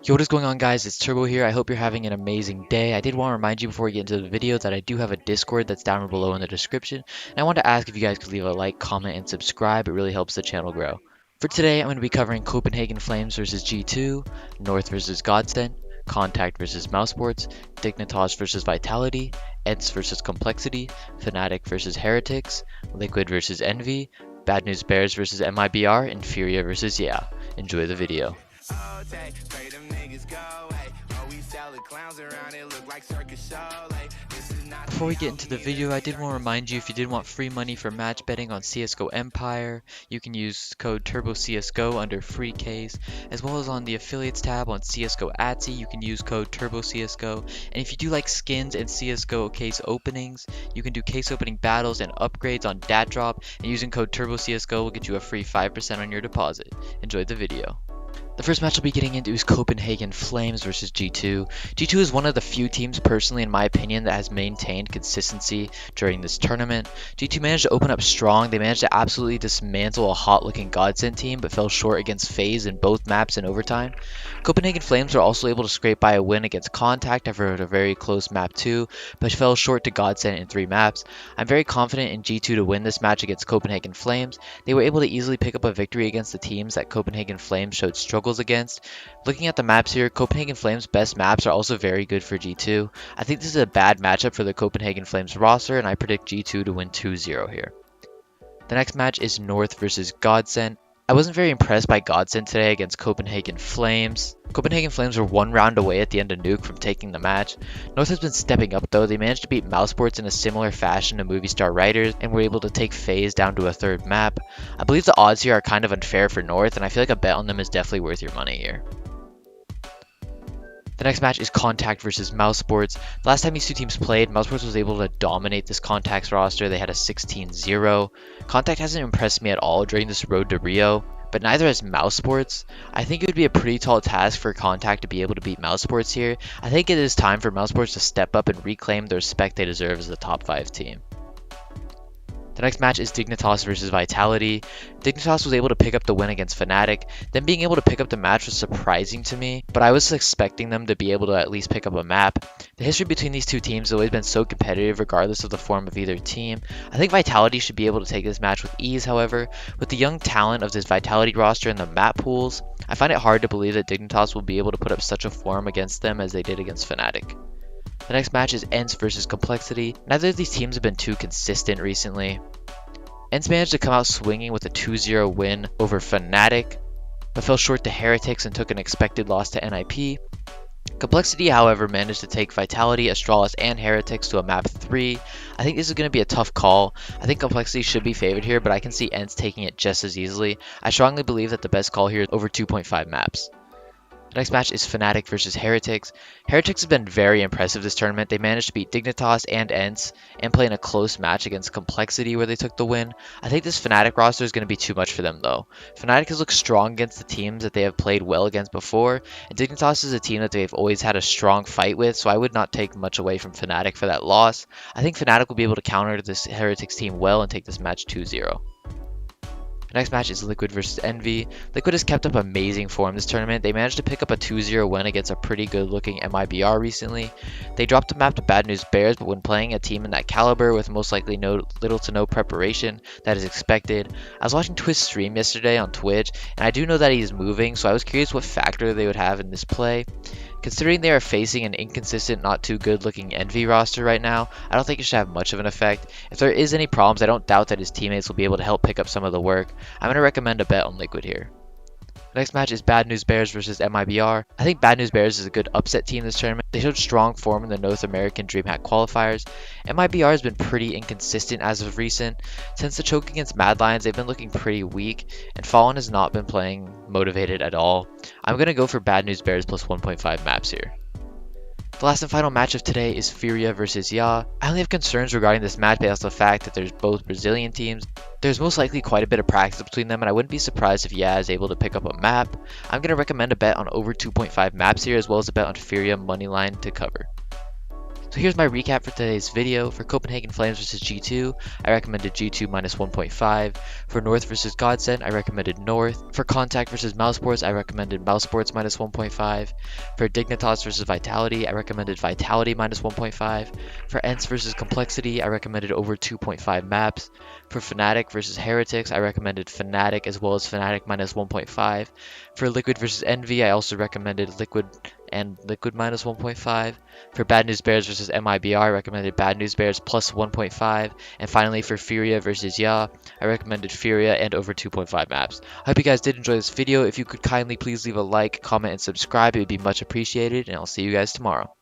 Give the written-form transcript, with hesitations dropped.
Yo, what is going on, guys? It's Turbo here. I hope you're having an amazing day. I did want to remind you before we get into the video that I do have a Discord that's down below in the description. And I want to ask if you guys could leave a like, comment, and subscribe. It really helps the channel grow. For today, I'm going to be covering Copenhagen Flames versus G2, North versus GODSENT, Contact versus Mousesports, Dignitas versus Vitality, ENCE versus Complexity, Fnatic versus Heretics, Liquid versus Envy, Bad News Bears versus MIBR, and Furia versus Yeah. Enjoy the video. Before we get into the video, I did want to remind you, if you did want free money for match betting on CSGO Empire, you can use code TurboCSGO under free case, as well as on the affiliates tab on CSGO ATSI, you can use code TurboCSGO. And if you do like skins and CSGO case openings, you can do case opening battles and upgrades on DatDrop, and using code TurboCSGO will get you a free 5% on your deposit. Enjoy the video. The first match I'll be getting into is Copenhagen Flames versus G2. G2 is one of the few teams, personally in my opinion, that has maintained consistency during this tournament. G2 managed to open up strong. They managed to absolutely dismantle a hot-looking GODSENT team, but fell short against FaZe in both maps in overtime. Copenhagen Flames were also able to scrape by a win against Contact after a very close map 2, but fell short to GODSENT in 3 maps. I'm very confident in G2 to win this match against Copenhagen Flames. They were able to easily pick up a victory against the teams that Copenhagen Flames showed struggles against. Looking at the maps here, Copenhagen Flames' best maps are also very good for G2. I think this is a bad matchup for the Copenhagen Flames roster, and I predict G2 to win 2-0 here. The next match is North versus GODSENT. I wasn't very impressed by GODSENT today against Copenhagen Flames. Copenhagen Flames were 1 round away at the end of Nuke from taking the match. North has been stepping up though. They managed to beat Mousesports in a similar fashion to Movie Star Riders and were able to take FaZe down to a 3rd map. I believe the odds here are kind of unfair for North, and I feel like a bet on them is definitely worth your money here. The next match is Contact versus Mousesports. The last time these two teams played, Mousesports was able to dominate this Contact's roster. They had a 16-0. Contact hasn't impressed me at all during this road to Rio, but neither has Mousesports. I think it would be a pretty tall task for Contact to be able to beat Mousesports here. I think it is time for Mousesports to step up and reclaim the respect they deserve as a top 5 team. The next match is Dignitas versus Vitality. Dignitas was able to pick up the win against Fnatic. Them being able to pick up the match was surprising to me, but I was expecting them to be able to at least pick up a map. The history between these two teams has always been so competitive regardless of the form of either team. I think Vitality should be able to take this match with ease, however. With the young talent of this Vitality roster and the map pools, I find it hard to believe that Dignitas will be able to put up such a form against them as they did against Fnatic. The next match is ENCE versus Complexity. Neither of these teams have been too consistent recently. ENCE managed to come out swinging with a 2-0 win over Fnatic, but fell short to Heretics and took an expected loss to NIP. Complexity, however, managed to take Vitality, Astralis, and Heretics to a map 3. I think this is going to be a tough call. I think Complexity should be favored here, but I can see ENCE taking it just as easily. I strongly believe that the best call here is over 2.5 maps. The next match is Fnatic versus Heretics. Heretics have been very impressive this tournament. They managed to beat Dignitas and ENCE and play in a close match against Complexity where they took the win. I think this Fnatic roster is going to be too much for them though. Fnatic has looked strong against the teams that they have played well against before, and Dignitas is a team that they've always had a strong fight with, so I would not take much away from Fnatic for that loss. I think Fnatic will be able to counter this Heretics team well and take this match 2-0. The next match is Liquid versus Envy. Liquid has kept up amazing form this tournament. They managed to pick up a 2-0 win against a pretty good looking MIBR recently. They dropped the map to Bad News Bears, but when playing a team in that caliber with most likely little to no preparation, that is expected. I was watching Twist stream yesterday on Twitch, and I do know that he's moving, so I was curious what factor they would have in this play. Considering they are facing an inconsistent, not too good looking Envy roster right now, I don't think it should have much of an effect. If there is any problems, I don't doubt that his teammates will be able to help pick up some of the work. I'm going to recommend a bet on Liquid here. The next match is Bad News Bears versus MIBR. I think Bad News Bears is a good upset team this tournament. They showed strong form in the North American DreamHack qualifiers. MIBR has been pretty inconsistent as of recent. Since the choke against Mad Lions, they've been looking pretty weak, and Fallen has not been playing motivated at all. I'm going to go for Bad News Bears plus 1.5 maps here. The last and final match of today is Furia versus Yeah. I only have concerns regarding this match based on the fact that there's both Brazilian teams. There's most likely quite a bit of practice between them, and I wouldn't be surprised if Yeah is able to pick up a map. I'm going to recommend a bet on over 2.5 maps here, as well as a bet on Furia moneyline to cover. So here's my recap for today's video. For Copenhagen Flames versus G2, I recommended G2 minus 1.5. For North versus GODSENT, I recommended North. For Contact versus Mousesports, I recommended Mousesports minus 1.5. For Dignitas versus Vitality, I recommended Vitality minus 1.5. For ENCE versus Complexity, I recommended over 2.5 maps. For Fnatic versus Heretics, I recommended Fnatic as well as Fnatic minus 1.5. For Liquid versus Envy, I also recommended Liquid and Liquid minus 1.5. For Bad News Bears versus MIBR, I recommended Bad News Bears plus 1.5. And finally, for Furia versus Ya, I recommended Furia and over 2.5 maps. I hope you guys did enjoy this video. If you could kindly please leave a like, comment, and subscribe, it would be much appreciated. And I'll see you guys tomorrow.